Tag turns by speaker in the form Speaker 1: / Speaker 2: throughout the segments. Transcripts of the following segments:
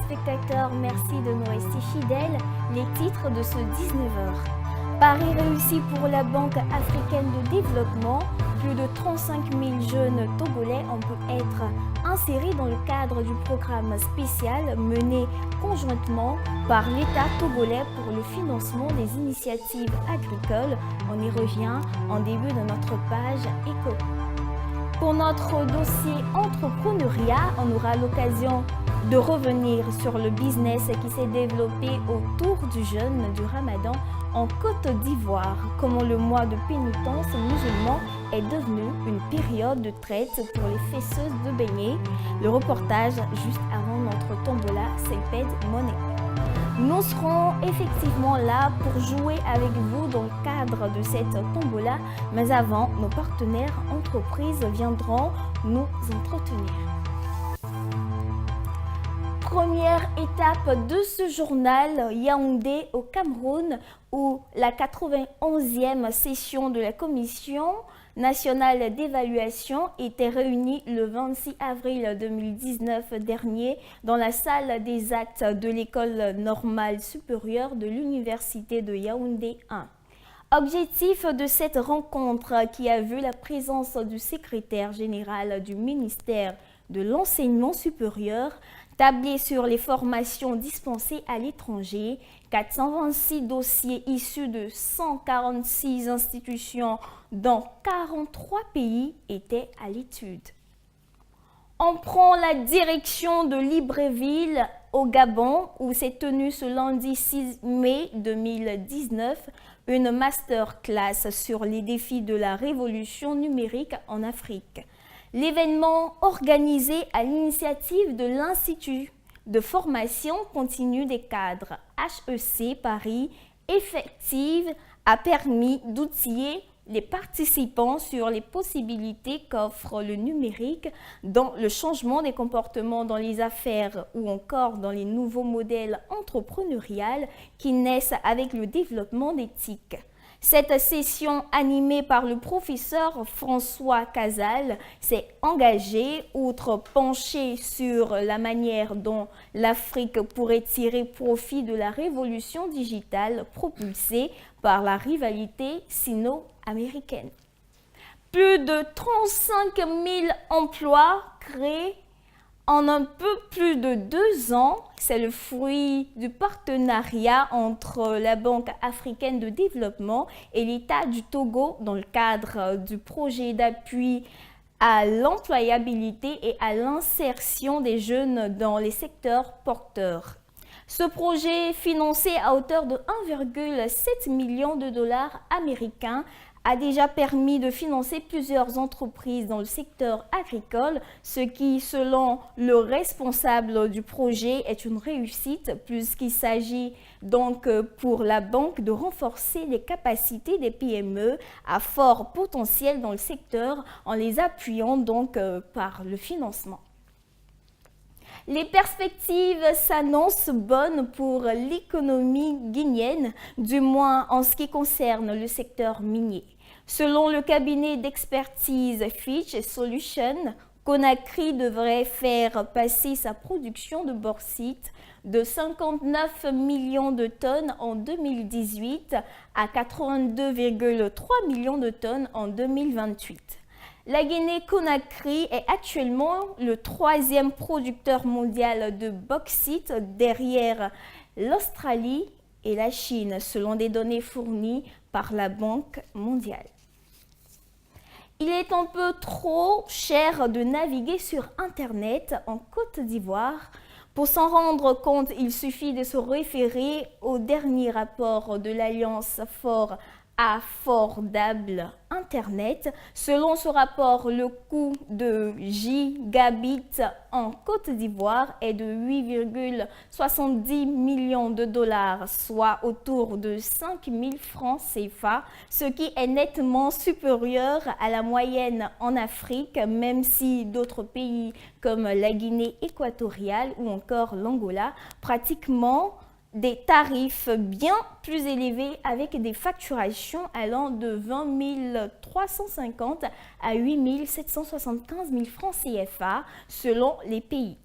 Speaker 1: téléspectateurs, merci de nous rester fidèles. Les titres de ce 19h. Paris réussi pour la Banque africaine de développement. Plus de 35 000 jeunes Togolais ont pu être insérés dans le cadre du programme spécial mené conjointement par l'État togolais pour le financement des initiatives agricoles. On y revient en début de notre page éco. Pour notre dossier entrepreneuriat, on aura l'occasion de revenir sur le business qui s'est développé autour du jeûne du Ramadan en Côte d'Ivoire. Comment le mois de pénitence musulman est devenu une période de traite pour les faisseuses de beignets. Le reportage juste avant notre tombola Selped Money. Nous serons effectivement là pour jouer avec vous dans le cadre de cette tombola, mais avant, nos partenaires entreprises viendront nous entretenir. Première étape de ce journal, Yaoundé au Cameroun, où la 91e session de la Commission nationale d'évaluation était réunie le 26 avril 2019 dernier dans la salle des actes de l'École normale supérieure de l'Université de Yaoundé 1. Objectif de cette rencontre qui a vu la présence du secrétaire général du ministère de l'Enseignement supérieur, tabler sur les formations dispensées à l'étranger. 426 dossiers issus de 146 institutions dans 43 pays étaient à l'étude. On prend la direction de Libreville au Gabon où s'est tenue ce lundi 6 mai 2019 une masterclass sur les défis de la révolution numérique en Afrique. L'événement organisé à l'initiative de l'Institut de formation continue des cadres HEC Paris Effective a permis d'outiller les participants sur les possibilités qu'offre le numérique dans le changement des comportements dans les affaires ou encore dans les nouveaux modèles entrepreneuriaux qui naissent avec le développement d'éthique. Cette session animée par le professeur François Casal s'est engagée, outre pencher sur la manière dont l'Afrique pourrait tirer profit de la révolution digitale propulsée par la rivalité sino-américaine. Plus de 35 000 emplois créés en un peu plus de 2 ans, c'est le fruit du partenariat entre la Banque africaine de développement et l'État du Togo dans le cadre du projet d'appui à l'employabilité et à l'insertion des jeunes dans les secteurs porteurs. Ce projet, financé à hauteur de 1,7 million de dollars américains, a déjà permis de financer plusieurs entreprises dans le secteur agricole, ce qui, selon le responsable du projet, est une réussite puisqu'il s'agit donc pour la banque de renforcer les capacités des PME à fort potentiel dans le secteur en les appuyant donc par le financement. Les perspectives s'annoncent bonnes pour l'économie guinéenne, du moins en ce qui concerne le secteur minier. Selon le cabinet d'expertise Fitch Solutions, Conakry devrait faire passer sa production de bauxite de 59 millions de tonnes en 2018 à 82,3 millions de tonnes en 2028. La Guinée-Conakry est actuellement le 3e producteur mondial de bauxite derrière l'Australie et la Chine, selon des données fournies par la Banque mondiale. Il est un peu trop cher de naviguer sur Internet en Côte d'Ivoire. Pour s'en rendre compte, il suffit de se référer au dernier rapport de l'Alliance for Affordable Internet. Selon ce rapport, le coût de gigabit en Côte d'Ivoire est de 8,70 millions de dollars, soit autour de 5 000 francs CFA, ce qui est nettement supérieur à la moyenne en Afrique, même si d'autres pays comme la Guinée équatoriale ou encore l'Angola pratiquement des tarifs bien plus élevés avec des facturations allant de 20 350 à 8 775 000 francs CFA selon les pays.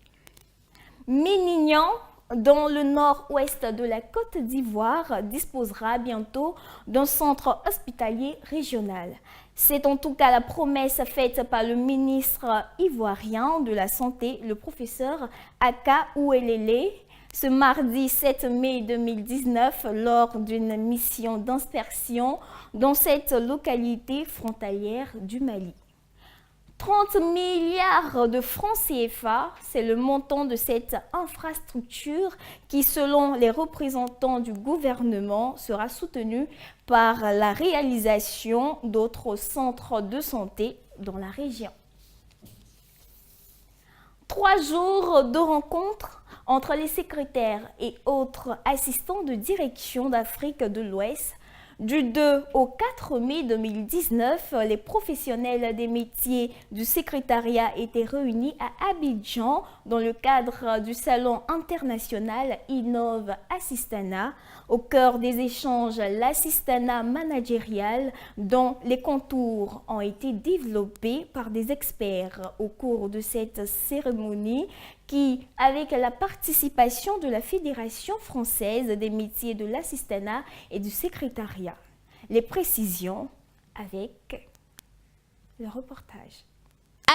Speaker 1: Ménignan dans le nord-ouest de la Côte d'Ivoire, disposera bientôt d'un centre hospitalier régional. C'est en tout cas la promesse faite par le ministre ivoirien de la Santé, le professeur Aka Ouelele, ce mardi 7 mai 2019 lors d'une mission d'inspection dans cette localité frontalière du Mali. 30 milliards de francs CFA, c'est le montant de cette infrastructure qui, selon les représentants du gouvernement, sera soutenue par la réalisation d'autres centres de santé dans la région. 3 jours de rencontres entre les secrétaires et autres assistants de direction d'Afrique de l'Ouest. Du 2 au 4 mai 2019, les professionnels des métiers du secrétariat étaient réunis à Abidjan dans le cadre du Salon international Innov Assistana. Au cœur des échanges, l'assistanat managérial dont les contours ont été développés par des experts au cours de cette cérémonie qui, avec la participation de la Fédération française des métiers de l'assistanat et du secrétariat. Les précisions avec le reportage.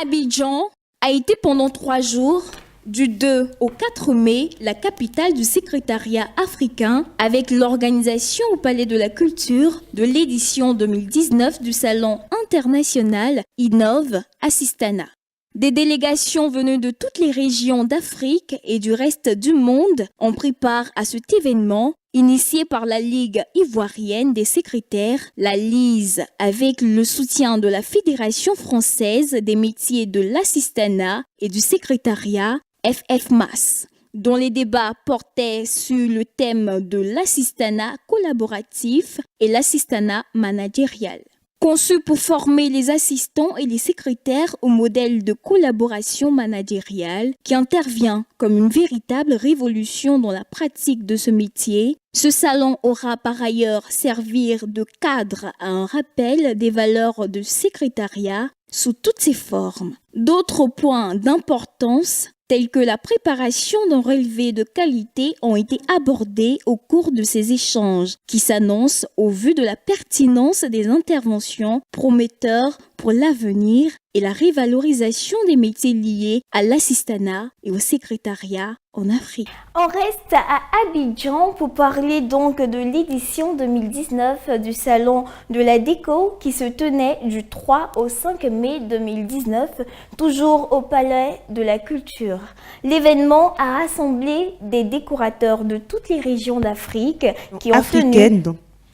Speaker 1: Abidjan a été pendant 3 jours, du 2 au 4 mai, la capitale du secrétariat africain avec l'organisation au Palais de la Culture de l'édition 2019 du Salon international Innov Assistana. Des délégations venues de toutes les régions d'Afrique et du reste du monde ont pris part à cet événement initié par la Ligue ivoirienne des secrétaires, la LISE, avec le soutien de la Fédération française des métiers de l'assistanat et du secrétariat FFMAS, dont les débats portaient sur le thème de l'assistanat collaboratif et l'assistanat managérial. Conçu pour former les assistants et les secrétaires au modèle de collaboration managériale qui intervient comme une véritable révolution dans la pratique de ce métier, ce salon aura par ailleurs servir de cadre à un rappel des valeurs de secrétariat sous toutes ses formes. D'autres points d'importance tels que la préparation d'un relevé de qualité ont été abordés au cours de ces échanges qui s'annoncent au vu de la pertinence des interventions prometteurs pour l'avenir et la révalorisation des métiers liés à l'assistanat et au secrétariat en Afrique. On reste à Abidjan pour parler donc de l'édition 2019 du Salon de la Déco qui se tenait du 3 au 5 mai 2019, toujours au Palais de la Culture. L'événement a rassemblé des décorateurs de toutes les régions d'Afrique qui ont tenu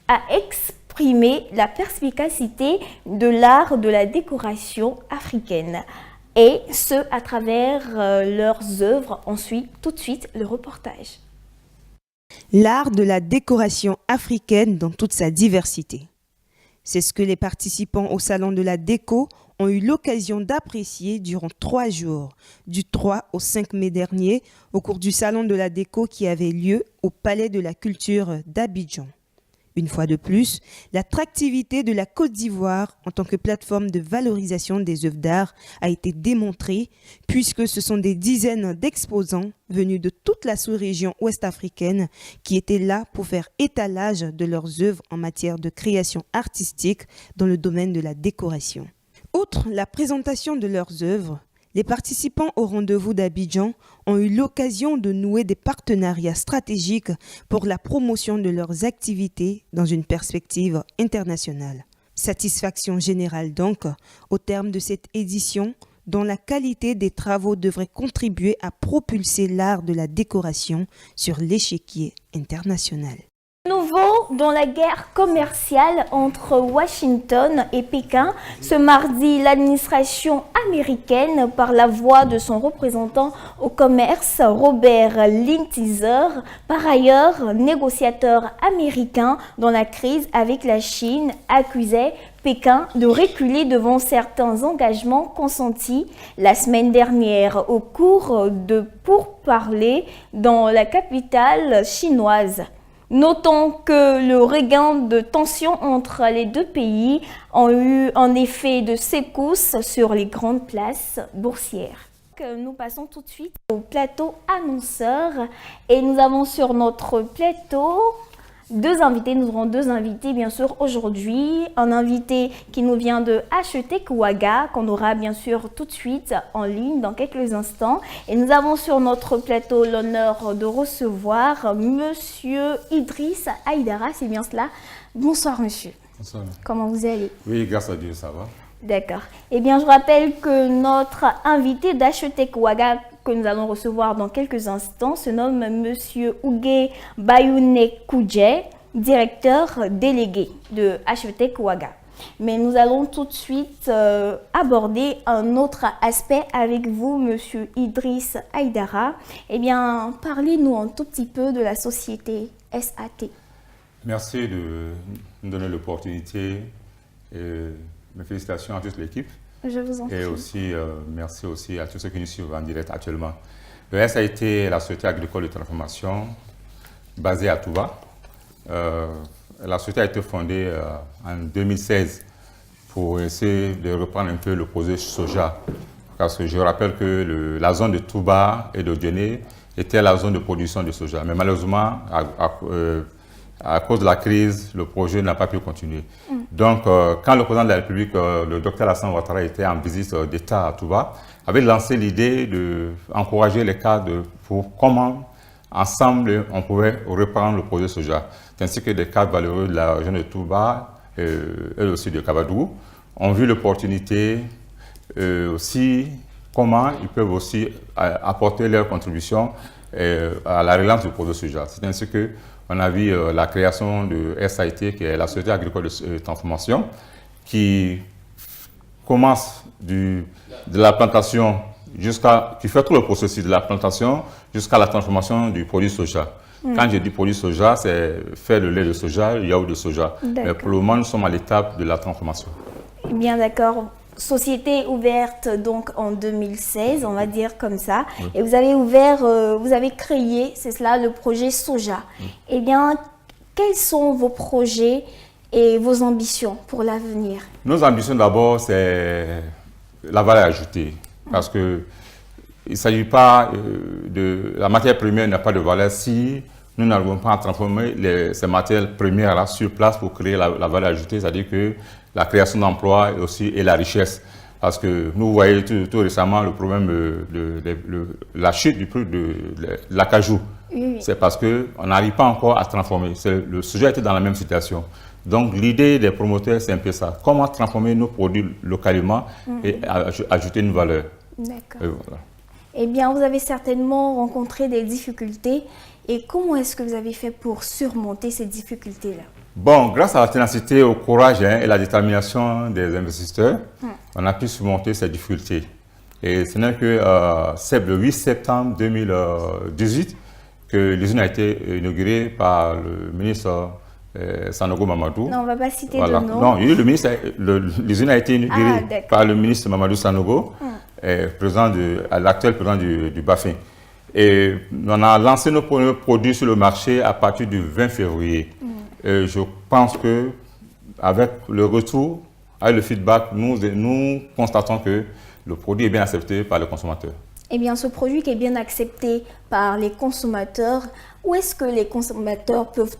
Speaker 1: à exprimer la perspicacité de l'art de la décoration africaine. Et ce, à travers leurs œuvres. On suit tout de suite le reportage.
Speaker 2: L'art de la décoration africaine dans toute sa diversité. C'est ce que les participants au Salon de la Déco ont eu l'occasion d'apprécier durant 3 jours, du 3 au 5 mai dernier, au cours du Salon de la Déco qui avait lieu au Palais de la Culture d'Abidjan. Une fois de plus, l'attractivité de la Côte d'Ivoire en tant que plateforme de valorisation des œuvres d'art a été démontrée puisque ce sont des dizaines d'exposants venus de toute la sous-région ouest-africaine qui étaient là pour faire étalage de leurs œuvres en matière de création artistique dans le domaine de la décoration. Outre la présentation de leurs œuvres, les participants au rendez-vous d'Abidjan ont eu l'occasion de nouer des partenariats stratégiques pour la promotion de leurs activités dans une perspective internationale. Satisfaction générale donc au terme de cette édition dont la qualité des travaux devrait contribuer à propulser l'art de la décoration sur l'échiquier international.
Speaker 1: Nouveau dans la guerre commerciale entre Washington et Pékin, ce mardi, l'administration américaine, par la voix de son représentant au commerce, Robert Lighthizer, par ailleurs négociateur américain dans la crise avec la Chine, accusait Pékin de reculer devant certains engagements consentis la semaine dernière au cours de pourparlers dans la capitale chinoise. Notons que le regain de tension entre les deux pays ont eu un effet de secousse sur les grandes places boursières. Nous passons tout de suite au plateau annonceur et nous avons sur notre plateau deux invités. Nous aurons deux invités bien sûr aujourd'hui. Un invité qui nous vient de HETEC Ouaga qu'on aura bien sûr tout de suite en ligne dans quelques instants. Et nous avons sur notre plateau l'honneur de recevoir Monsieur Idriss Aïdara, c'est bien cela. Bonsoir monsieur.
Speaker 3: Bonsoir.
Speaker 1: Comment vous allez?
Speaker 3: Oui, grâce à Dieu, ça va.
Speaker 1: D'accord. Eh bien, je rappelle que notre invité d'HETEC Ouaga que nous allons recevoir dans quelques instants se nomme Monsieur Ougé Bayoune Koudje, directeur délégué de HETEC Ouaga. Mais nous allons tout de suite aborder un autre aspect avec vous, Monsieur Idriss Aïdara. Eh bien, parlez-nous un tout petit peu de la société SAT.
Speaker 3: Merci de nous donner l'opportunité. Mes félicitations à toute l'équipe.
Speaker 1: Je vous en prie.
Speaker 3: Et aussi, merci aussi à tous ceux qui nous suivent en direct actuellement. Le SAT est la société agricole de transformation basée à Touba. La société a été fondée en 2016 pour essayer de reprendre un peu le projet soja. Parce que je rappelle que la zone de Touba et de Dioné était la zone de production de soja. Mais malheureusement, à cause de la crise, le projet n'a pas pu continuer. Donc, quand le président de la République, le docteur Alassane Ouattara, était en visite d'État à Touba, avait lancé l'idée d'encourager les cadres pour comment, ensemble, on pouvait reprendre le projet soja. Ainsi que des cadres valeureux de la région de Touba et aussi de Kabadou ont vu l'opportunité aussi comment ils peuvent aussi apporter leur contribution à la relance du projet soja. C'est ainsi que on a vu la création de SAT, qui est la Société agricole de transformation, qui commence de la plantation qui fait tout le processus de la plantation jusqu'à la transformation du produit soja. Quand je dis produit soja, c'est faire le lait de soja, le yaourt de soja. Mais pour le moment, nous sommes à l'étape de la transformation.
Speaker 1: Bien d'accord. Société ouverte donc en 2016, on va dire comme ça. Oui. Et vous avez créé, c'est cela, le projet Soja. Oui. Eh bien, quels sont vos projets et vos ambitions pour l'avenir?
Speaker 3: Nos ambitions d'abord, c'est la valeur ajoutée. Parce que il ne s'agit pas la matière première n'a pas de valeur si nous n'arrivons pas à transformer ces matières premières-là sur place pour créer la valeur ajoutée, c'est-à-dire que la création d'emplois et la richesse. Parce que nous voyons tout récemment le problème de la chute du prix de l'acajou. Oui. C'est parce qu'on n'arrive pas encore à transformer. Le sujet était dans la même situation. Donc l'idée des promoteurs, c'est un peu ça. Comment transformer nos produits localement et ajouter une valeur.
Speaker 1: D'accord. Voilà. Eh bien, vous avez certainement rencontré des difficultés. Et comment est-ce que vous avez fait pour surmonter ces difficultés-là?
Speaker 3: Bon, grâce à la ténacité, au courage et la détermination des investisseurs, on a pu surmonter ces difficultés. Et ce n'est que le 8 septembre 2018 que l'usine a été inaugurée par le ministre Sanogo Mamadou.
Speaker 1: Non, on ne va pas citer de nom.
Speaker 3: Non, l'usine a été inaugurée par le ministre Mamadou Sanogo, l'actuel président du BAFIN. Et on a lancé nos premiers produits sur le marché à partir du 20 février. Et je pense qu'avec le retour, avec le feedback, nous constatons que le produit est bien accepté par les consommateurs.
Speaker 1: Eh bien, ce produit qui est bien accepté par les consommateurs, où est-ce que les consommateurs peuvent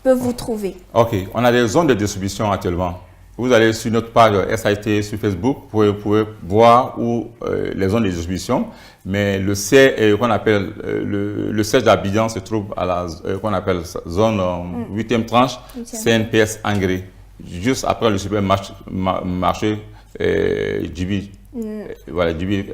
Speaker 1: vous trouver? Ok,
Speaker 3: on a des zones de distribution actuellement. Vous allez sur notre page SAT sur Facebook, vous pouvez voir où les zones de distribution. Mais le siège d'Abidjan se trouve à la qu'on appelle zone 8e tranche, CNPS Engrais, juste après le supermarché Djibi. Voilà, Djibi,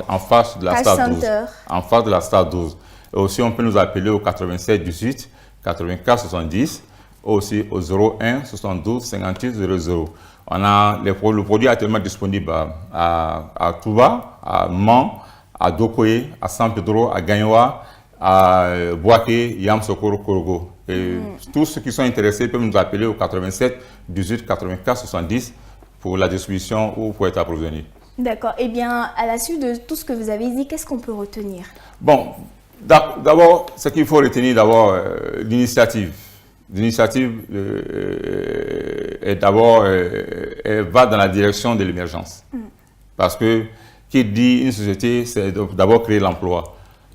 Speaker 3: en face de la Star 12. En face de la Star 12. Et aussi, on peut nous appeler au 87 18 84 70. Aussi au 01 72 58 00. On a le produit actuellement disponible à Touba, à Mans, à Dokoye, à San Pedro, à Gagnoa, à Boaké, Yamsokoro, Korogo. Et tous ceux qui sont intéressés peuvent nous appeler au 87 18 84 70 pour la distribution ou pour être approvisionné.
Speaker 1: D'accord. Eh bien, à la suite de tout ce que vous avez dit, qu'est-ce qu'on peut retenir?
Speaker 3: Bon, d'abord, ce qu'il faut retenir, d'abord, l'initiative. L'initiative va dans la direction de l'émergence. Parce que qui dit une société, c'est d'abord créer l'emploi.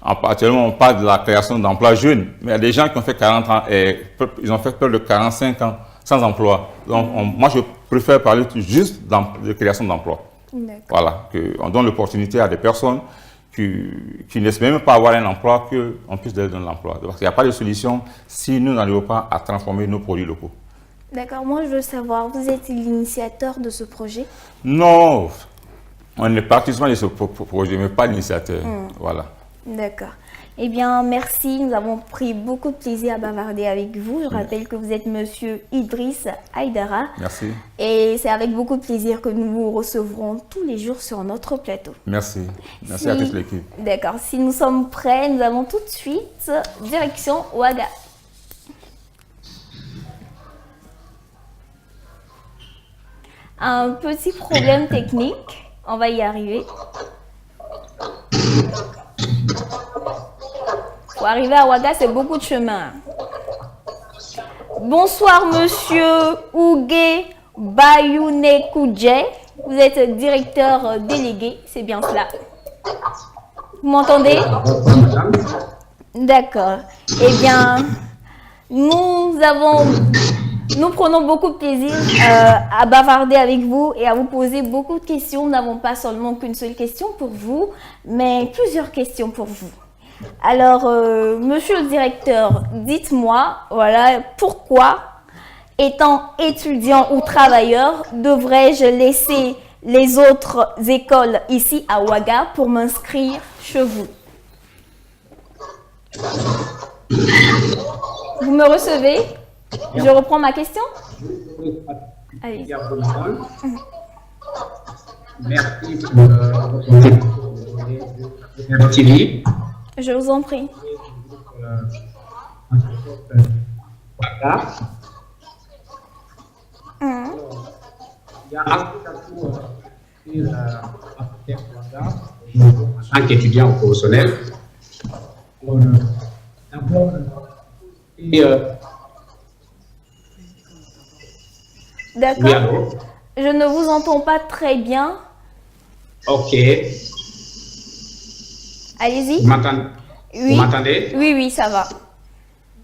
Speaker 3: Actuellement, on parle de la création d'emplois jeunes, mais il y a des gens qui ont fait 40 ans et ils ont fait près de 45 ans sans emploi. Donc, moi, je préfère parler juste de création d'emplois. Voilà, qu'on donne l'opportunité à des personnes qui n'espèrent même pas avoir un emploi, qu'on puisse leur donner l'emploi. Parce qu'il n'y a pas de solution si nous n'arrivons pas à transformer nos produits locaux.
Speaker 1: D'accord, moi je veux savoir, vous êtes l'initiateur de ce projet?
Speaker 3: Non, on est participant de ce projet, mais pas l'initiateur. Voilà.
Speaker 1: D'accord. Eh bien, merci. Nous avons pris beaucoup de plaisir à bavarder avec vous. Je rappelle que vous êtes Monsieur Idriss Aïdara.
Speaker 3: Merci.
Speaker 1: Et c'est avec beaucoup de plaisir que nous vous recevrons tous les jours sur notre plateau.
Speaker 3: Merci. Merci à toute l'équipe.
Speaker 1: D'accord. Si nous sommes prêts, nous allons tout de suite direction Ouaga. Un petit problème technique. On va y arriver. Pour arriver à Ouaga, c'est beaucoup de chemin. Bonsoir, monsieur Ougué Bayoune-Koudje. Vous êtes directeur délégué, c'est bien cela. Vous m'entendez? D'accord. Eh bien, nous prenons beaucoup de plaisir à bavarder avec vous et à vous poser beaucoup de questions. Nous n'avons pas seulement qu'une seule question pour vous, mais plusieurs questions pour vous. Alors, monsieur le directeur, dites-moi, voilà, pourquoi, étant étudiant ou travailleur, devrais-je laisser les autres écoles ici à Ouaga pour m'inscrire chez vous? Vous me recevez? Je reprends ma question? Allez.
Speaker 4: Merci.
Speaker 1: Je vous en prie.
Speaker 4: En tant qu'étudiant professionnel,
Speaker 1: D'accord. Je ne vous entends pas très bien.
Speaker 4: Ok.
Speaker 1: Allez-y.
Speaker 4: Vous m'entendez?
Speaker 1: Oui.
Speaker 4: Vous m'entendez?
Speaker 1: Oui, oui, ça va.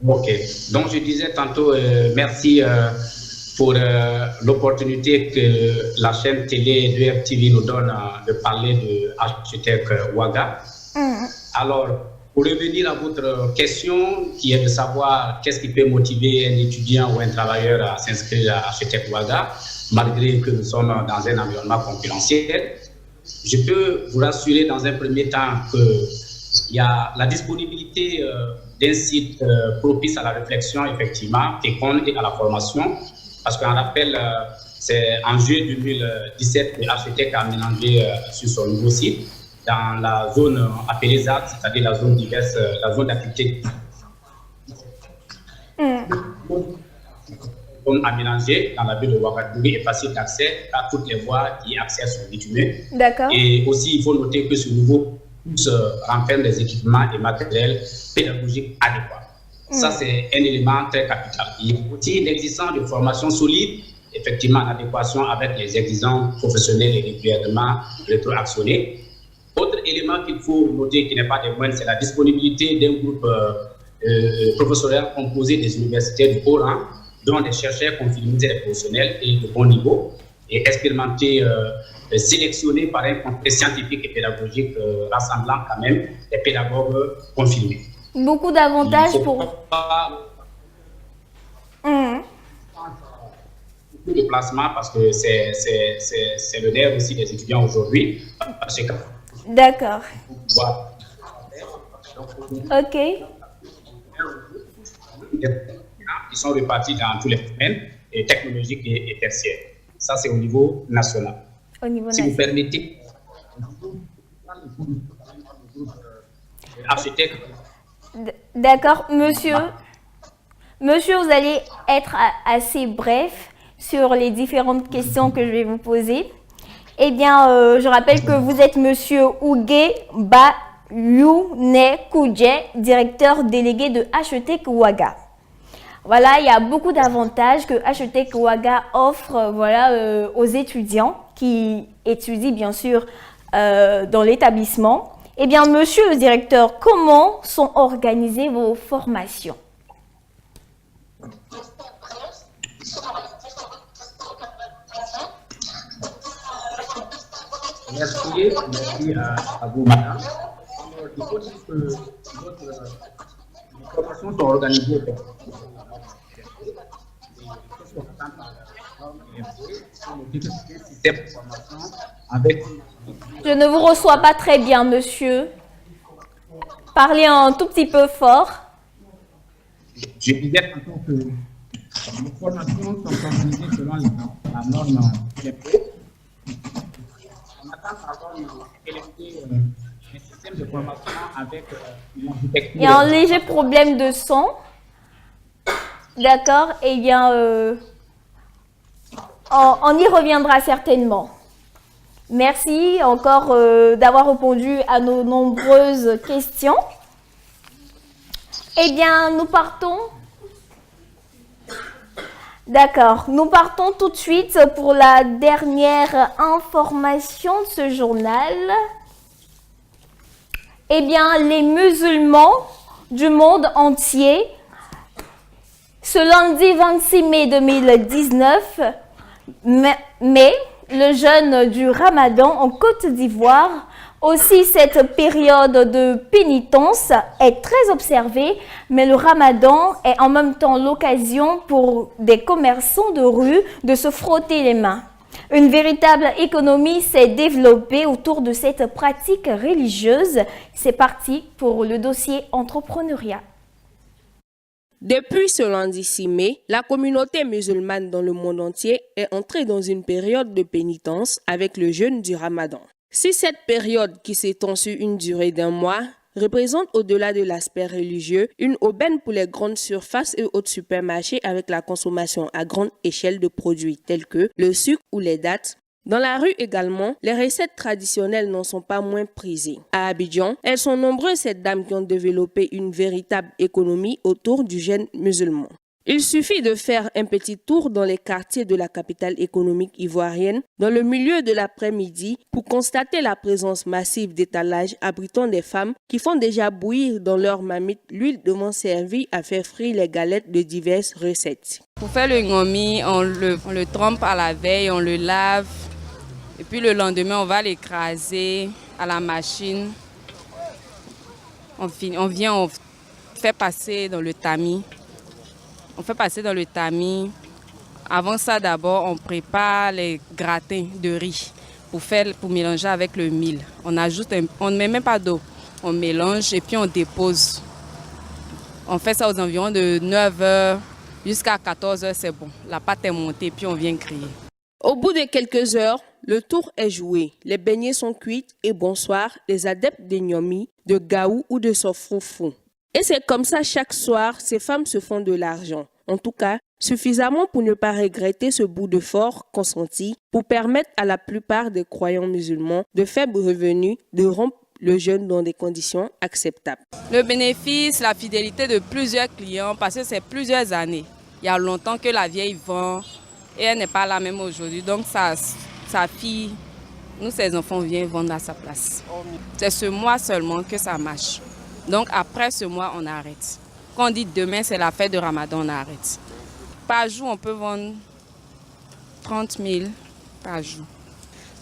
Speaker 4: Ok. Donc, je disais tantôt, merci pour l'opportunité que la chaîne télé de RTV nous donne de parler de Architect Ouaga. Alors, pour revenir à votre question, qui est de savoir qu'est-ce qui peut motiver un étudiant ou un travailleur à s'inscrire à Architect Ouaga, malgré que nous sommes dans un environnement concurrentiel, je peux vous rassurer dans un premier temps qu'il y a la disponibilité d'un site propice à la réflexion, effectivement, féconde et à la formation. Parce qu'on rappelle, c'est en juillet 2017 que l'architecte a aménagé sur son nouveau site, dans la zone appelée ZAD, c'est-à-dire la zone diverse, la zone d'activité. Zone aménagée dans la ville de Ouagadougou et facile d'accès à toutes les voies qui accèdent au bitumen.
Speaker 1: D'accord.
Speaker 4: Et aussi, il faut noter que ce nouveau renferme des équipements et matériels pédagogiques adéquats. Ça, c'est un élément très capital. Il y a aussi l'existence de formations solides, effectivement en adéquation avec les exigences professionnelles et régulièrement rétroactionnées. Autre élément qu'il faut noter, qui n'est pas des moindres, c'est la disponibilité d'un groupe professionnel composé des universités de haut rang, dont des chercheurs confirmés, des professionnels et de bon niveau, et expérimentés, sélectionnés par un contexte scientifique et pédagogique rassemblant quand même des pédagogues confirmés.
Speaker 1: Beaucoup d'avantages pour...
Speaker 4: Beaucoup de placements parce que c'est le nerf aussi des étudiants aujourd'hui.
Speaker 1: D'accord.
Speaker 4: Voilà.
Speaker 1: Ok.
Speaker 4: Ils sont répartis dans tous les domaines, technologiques et tertiaires. Ça, c'est au niveau national.
Speaker 1: Au niveau
Speaker 4: si
Speaker 1: national.
Speaker 4: Vous permettez, architecte.
Speaker 1: D'accord, monsieur. Monsieur, vous allez être assez bref sur les différentes questions que je vais vous poser. Eh bien, je rappelle que vous êtes monsieur Ougué Bayoune-Koudje, directeur délégué de HETEC Ouaga. Voilà, il y a beaucoup d'avantages que HETEC Ouaga offre aux étudiants qui étudient bien sûr dans l'établissement. Eh bien, monsieur le directeur, comment sont organisées vos formations?
Speaker 4: Merci à vous, madame. Il faut dire que les formations sont organisées
Speaker 1: Je ne vous reçois pas très bien, monsieur. Parlez un tout petit peu fort.
Speaker 4: Je disais tantôt que les formations sont organisées selon la norme GEPO. On attend par exemple électer un système de formation avec l'architecture.
Speaker 1: Il y a un léger problème de son. D'accord, eh bien, on y reviendra certainement. Merci encore d'avoir répondu à nos nombreuses questions. Eh bien, nous partons. D'accord, nous partons tout de suite pour la dernière information de ce journal. Eh bien, les musulmans du monde entier, ce lundi 26 mai 2019, mai, le jeûne du Ramadan en Côte d'Ivoire. Aussi, cette période de pénitence est très observée, mais le Ramadan est en même temps l'occasion pour des commerçants de rue de se frotter les mains. Une véritable économie s'est développée autour de cette pratique religieuse. C'est parti pour le dossier entrepreneuriat.
Speaker 5: Depuis ce lundi 6 mai, la communauté musulmane dans le monde entier est entrée dans une période de pénitence avec le jeûne du Ramadan. Si cette période, qui s'étend sur une durée d'1 mois, représente au-delà de l'aspect religieux une aubaine pour les grandes surfaces et autres supermarchés avec la consommation à grande échelle de produits tels que le sucre ou les dattes, dans la rue également, les recettes traditionnelles n'en sont pas moins prisées. À Abidjan, elles sont nombreuses ces dames qui ont développé une véritable économie autour du jeûne musulman. Il suffit de faire un petit tour dans les quartiers de la capitale économique ivoirienne dans le milieu de l'après-midi pour constater la présence massive d'étalages abritant des femmes qui font déjà bouillir dans leur marmite l'huile devant servir à faire frire les galettes de diverses recettes.
Speaker 6: Pour faire le ngomi, on le trempe à la veille, on le lave. Et puis le lendemain, on va l'écraser à la machine. On fait passer dans le tamis. On fait passer dans le tamis. Avant ça, d'abord, on prépare les gratins de riz pour mélanger avec le mil. On ne met même pas d'eau. On mélange et puis on dépose. On fait ça aux environs de 9h jusqu'à 14h, c'est bon. La pâte est montée, puis on vient griller.
Speaker 5: Au bout de quelques heures, le tour est joué. Les beignets sont cuits et bonsoir, les adeptes des gnomi, de gaou ou de sofroufou. Et c'est comme ça chaque soir, ces femmes se font de l'argent. En tout cas, suffisamment pour ne pas regretter ce bout de fort consenti pour permettre à la plupart des croyants musulmans de faibles revenus de rompre le jeûne dans des conditions acceptables.
Speaker 6: Le bénéfice, la fidélité de plusieurs clients, parce que c'est plusieurs années. Il y a longtemps que la vieille vend et elle n'est pas là même aujourd'hui. Donc sa fille, nous ses enfants viennent vendre à sa place. C'est ce mois seulement que ça marche. Donc après ce mois, on arrête. Quand on dit demain, c'est la fête de Ramadan, on arrête. Par jour, on peut vendre 30 000 par jour.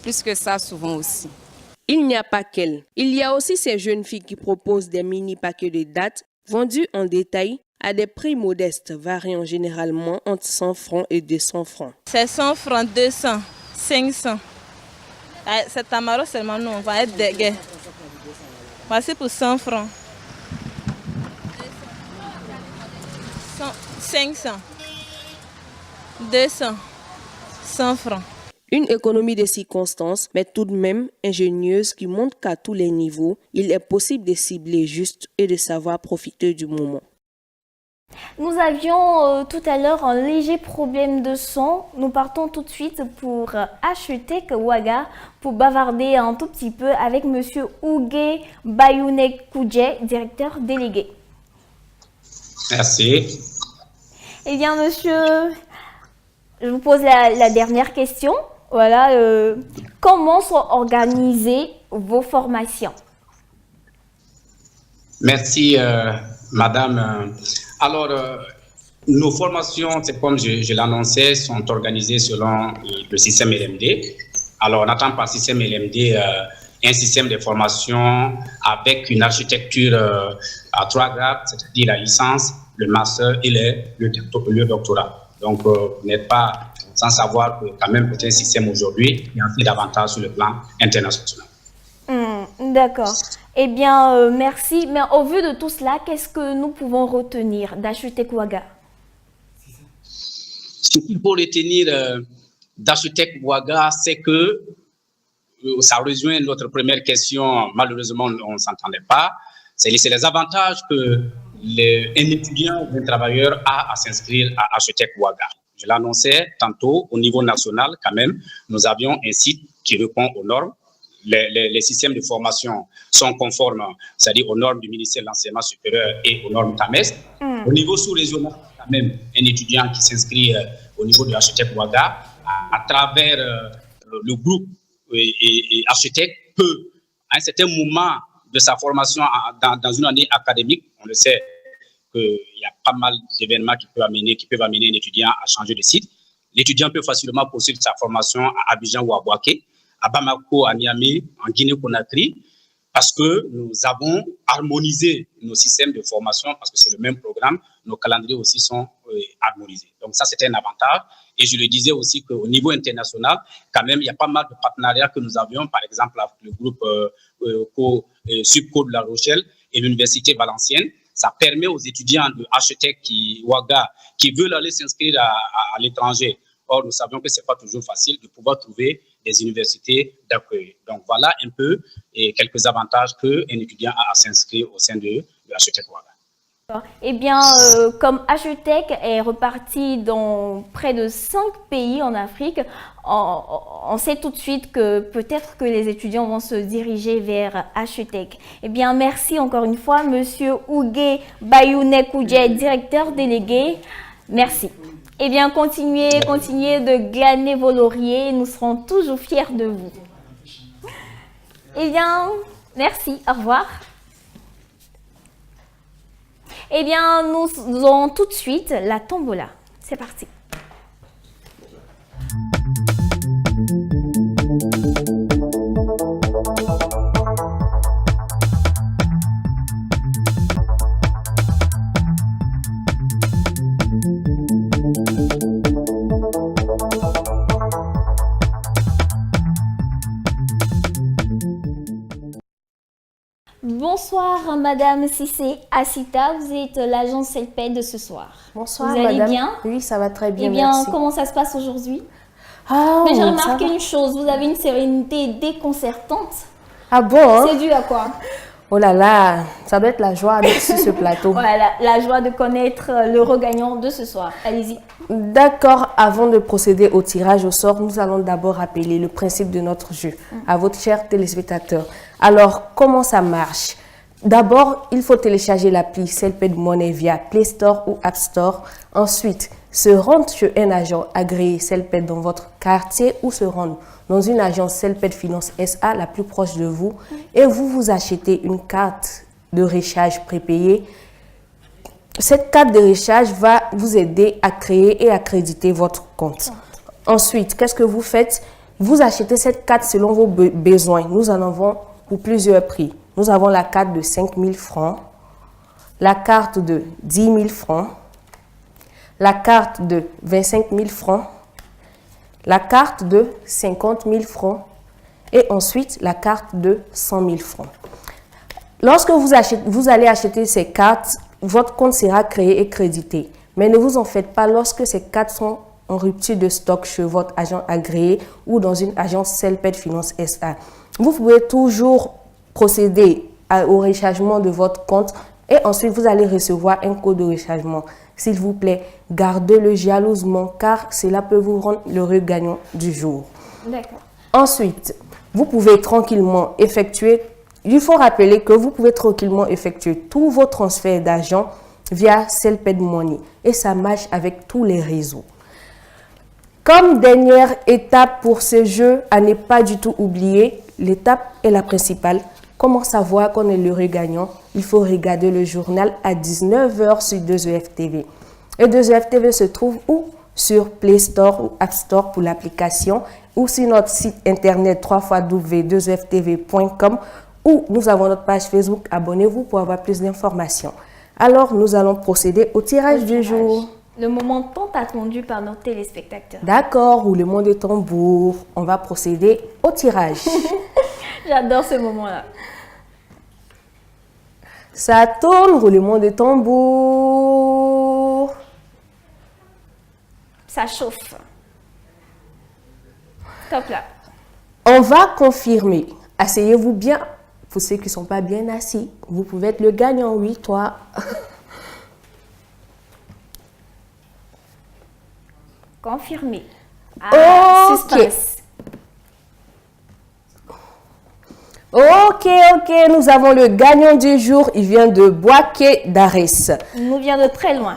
Speaker 6: Plus que ça, souvent aussi.
Speaker 5: Il n'y a pas qu'elle. Il y a aussi ces jeunes filles qui proposent des mini paquets de dattes vendus en détail à des prix modestes, variant généralement entre 100 francs et 200 francs.
Speaker 7: C'est 100 francs, 200, 500. C'est tamaro seulement, nous, on va être dégueu. Voici pour 100 francs. 500, 200, 100 francs.
Speaker 5: Une économie de circonstances, mais tout de même ingénieuse qui montre qu'à tous les niveaux, il est possible de cibler juste et de savoir profiter du moment.
Speaker 1: Nous avions tout à l'heure un léger problème de son. Nous partons tout de suite pour HETEC Ouaga pour bavarder un tout petit peu avec M. Ougé Bayounek Koudje, directeur délégué.
Speaker 4: Merci.
Speaker 1: Eh bien, monsieur, je vous pose la dernière question. Voilà, comment sont organisées vos formations?
Speaker 4: Merci, madame. Alors, nos formations, c'est comme je l'annonçais, sont organisées selon le système LMD. Alors, on attend par système LMD un système de formation avec une architecture à 3 grades, c'est-à-dire la licence, le master et le doctorat. Donc, vous n'êtes pas sans savoir que quand même, c'est un système aujourd'hui qui en fait davantage sur le plan international.
Speaker 1: D'accord. Eh bien, merci. Mais au vu de tout cela, qu'est-ce que nous pouvons retenir d'Achutec Ouaga?
Speaker 4: Ce qu'il faut retenir d'Achutec Ouaga, c'est que ça rejoint notre première question. Malheureusement, on ne s'entendait pas. C'est les avantages que un étudiant ou un travailleur a à s'inscrire à Achutec Ouaga. Je l'annonçais tantôt, au niveau national, quand même, nous avions un site qui répond aux normes. Les systèmes de formation sont conformes, c'est-à-dire aux normes du ministère de l'Enseignement supérieur et aux normes TAMES. Au niveau sous-régional, quand même, un étudiant qui s'inscrit au niveau de Achutec Ouaga, à travers le groupe Achutec, peut, à un certain moment de sa formation dans une année académique, on le sait qu'il y a pas mal d'événements qui peuvent amener un étudiant à changer de site. L'étudiant peut facilement poursuivre sa formation à Abidjan ou à Bouaké, à Bamako, à Niamey, en Guinée-Conakry, parce que nous avons harmonisé nos systèmes de formation, parce que c'est le même programme, nos calendriers aussi sont harmonisés. Donc ça, c'était un avantage. Et je le disais aussi qu'au niveau international, quand même, il y a pas mal de partenariats que nous avions, par exemple avec le groupe Subco de La Rochelle et l'Université Valencienne. Ça permet aux étudiants de Achutec Ouaga qui veulent aller s'inscrire à l'étranger. Or, nous savions que ce n'est pas toujours facile de pouvoir trouver des universités d'accueil. Donc, voilà un peu quelques avantages qu'un étudiant a à s'inscrire au sein de Achutec Ouaga.
Speaker 1: Eh bien, comme Achutec est reparti dans près de 5 pays en Afrique, on sait tout de suite que peut-être que les étudiants vont se diriger vers Achutec. Eh bien, merci encore une fois, Monsieur Ougé Bayounek-Oudjé, directeur délégué. Merci. Eh bien, continuez de glaner vos lauriers. Nous serons toujours fiers de vous. Eh bien, merci. Au revoir. Eh bien, nous aurons tout de suite la tombola. C'est parti. Bonsoir Madame Cissé Assita, vous êtes l'agence CELPED de ce soir.
Speaker 8: Bonsoir
Speaker 1: vous allez
Speaker 8: madame.
Speaker 1: Bien?
Speaker 8: Oui, ça va très bien,
Speaker 1: Eh bien,
Speaker 8: merci.
Speaker 1: comment ça se passe aujourd'hui?
Speaker 8: Mais
Speaker 1: j'ai remarqué une chose, vous avez une sérénité déconcertante.
Speaker 8: Ah bon?
Speaker 1: C'est dû à quoi?
Speaker 8: Oh là là, ça doit être la joie d'être sur ce plateau.
Speaker 1: Voilà, la joie de connaître le regagnant de ce soir. Allez-y.
Speaker 8: D'accord, avant de procéder au tirage au sort, nous allons d'abord rappeler le principe de notre jeu à votre cher téléspectateur. Alors, comment ça marche? D'abord, il faut télécharger l'appli CELPED Money via Play Store ou App Store. Ensuite, se rendre chez un agent agréé CELPED dans votre quartier ou se rendre dans une agence CELPED Finance SA la plus proche de vous et vous achetez une carte de recharge prépayée. Cette carte de recharge va vous aider à créer et à créditer votre compte. Ensuite, qu'est-ce que vous faites? Vous achetez cette carte selon vos besoins. Nous en avons pour plusieurs prix. Nous avons la carte de 5 000 francs, la carte de 10 000 francs, la carte de 25 000 francs, la carte de 50 000 francs et ensuite la carte de 100 000 francs. Lorsque vous allez acheter ces cartes, votre compte sera créé et crédité. Mais ne vous en faites pas lorsque ces cartes sont en rupture de stock chez votre agent agréé ou dans une agence CELPED Finance SA. Vous pouvez toujours procéder au rechargement de votre compte et ensuite vous allez recevoir un code de rechargement. S'il vous plaît, gardez-le jalousement car cela peut vous rendre l'heureux gagnant du jour.
Speaker 1: D'accord.
Speaker 8: Ensuite, vous pouvez tranquillement effectuer, il faut rappeler que vous pouvez tranquillement effectuer tous vos transferts d'argent via CELPED Money et ça marche avec tous les réseaux. Comme dernière étape pour ce jeu, à ne pas du tout oublier, l'étape est la principale. Comment savoir qu'on est l'heureux gagnant? Il faut regarder le journal à 19 h sur 2EF TV. Et 2EF TV se trouve où? Sur Play Store ou App Store pour l'application, ou sur notre site internet www.2eftv.com, ou nous avons notre page Facebook. Abonnez-vous pour avoir plus d'informations. Alors, nous allons procéder au tirage du jour.
Speaker 1: Le moment tant attendu par nos téléspectateurs.
Speaker 8: D'accord, roulement de tambour. On va procéder au tirage.
Speaker 1: J'adore ce moment-là.
Speaker 8: Ça tourne, roulement de tambour.
Speaker 1: Ça chauffe. Top là.
Speaker 8: On va confirmer. Asseyez-vous bien. Pour ceux qui ne sont pas bien assis, vous pouvez être le gagnant, oui, toi.
Speaker 1: Confirmé.
Speaker 8: Ok.
Speaker 1: Suspense.
Speaker 8: Ok, nous avons le gagnant du jour. Il vient de Boaké d'Arès.
Speaker 1: Il nous vient de très loin.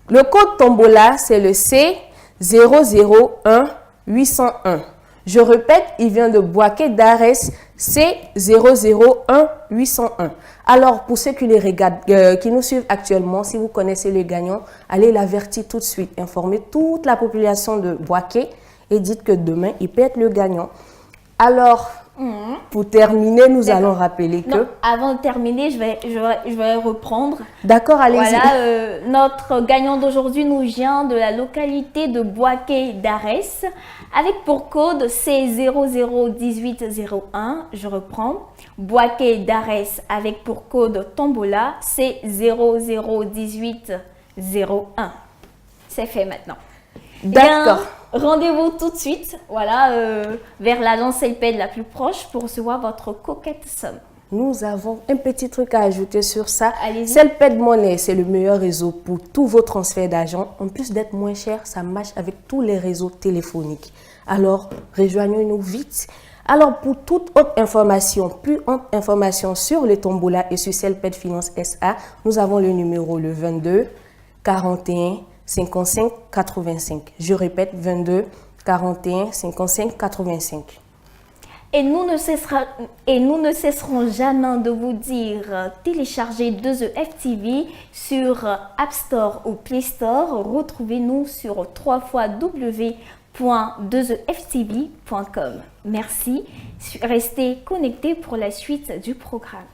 Speaker 8: Le code Tombola, c'est le C001801. Je répète, il vient de Boaké d'Arès, C001801. Alors, pour ceux qui nous suivent actuellement, si vous connaissez le gagnant, allez l'avertir tout de suite. Informez toute la population de Boaké et dites que demain, il peut être le gagnant. Alors, pour terminer, nous allons rappeler que...
Speaker 1: Non, avant de terminer, je vais reprendre.
Speaker 8: D'accord, allez-y.
Speaker 1: Voilà, notre gagnant d'aujourd'hui nous vient de la localité de Boaké d'Arès, avec pour code C001801. Je reprends. Boaké d'Arès avec pour code Tombola C001801. C'est fait maintenant.
Speaker 8: D'accord.
Speaker 1: Rendez-vous tout de suite, voilà, vers la lancelle-paid la plus proche pour recevoir votre coquette somme.
Speaker 8: Nous avons un petit truc à ajouter sur ça.
Speaker 1: Allez-y.
Speaker 8: Cellpaid Money, c'est le meilleur réseau pour tous vos transferts d'argent. En plus d'être moins cher, ça marche avec tous les réseaux téléphoniques. Alors, rejoignez-nous vite. Alors, pour toute autre information, plus autre information sur les Tombola et sur Cellpaid Finance SA, nous avons le numéro le 22 41 55 85. Je répète, 22 41 55 85.
Speaker 1: Et nous ne cesserons jamais de vous dire téléchargez 2EF TV sur App Store ou Play Store. Retrouvez-nous sur www.2eftv.com. Merci. Restez connectés pour la suite du programme.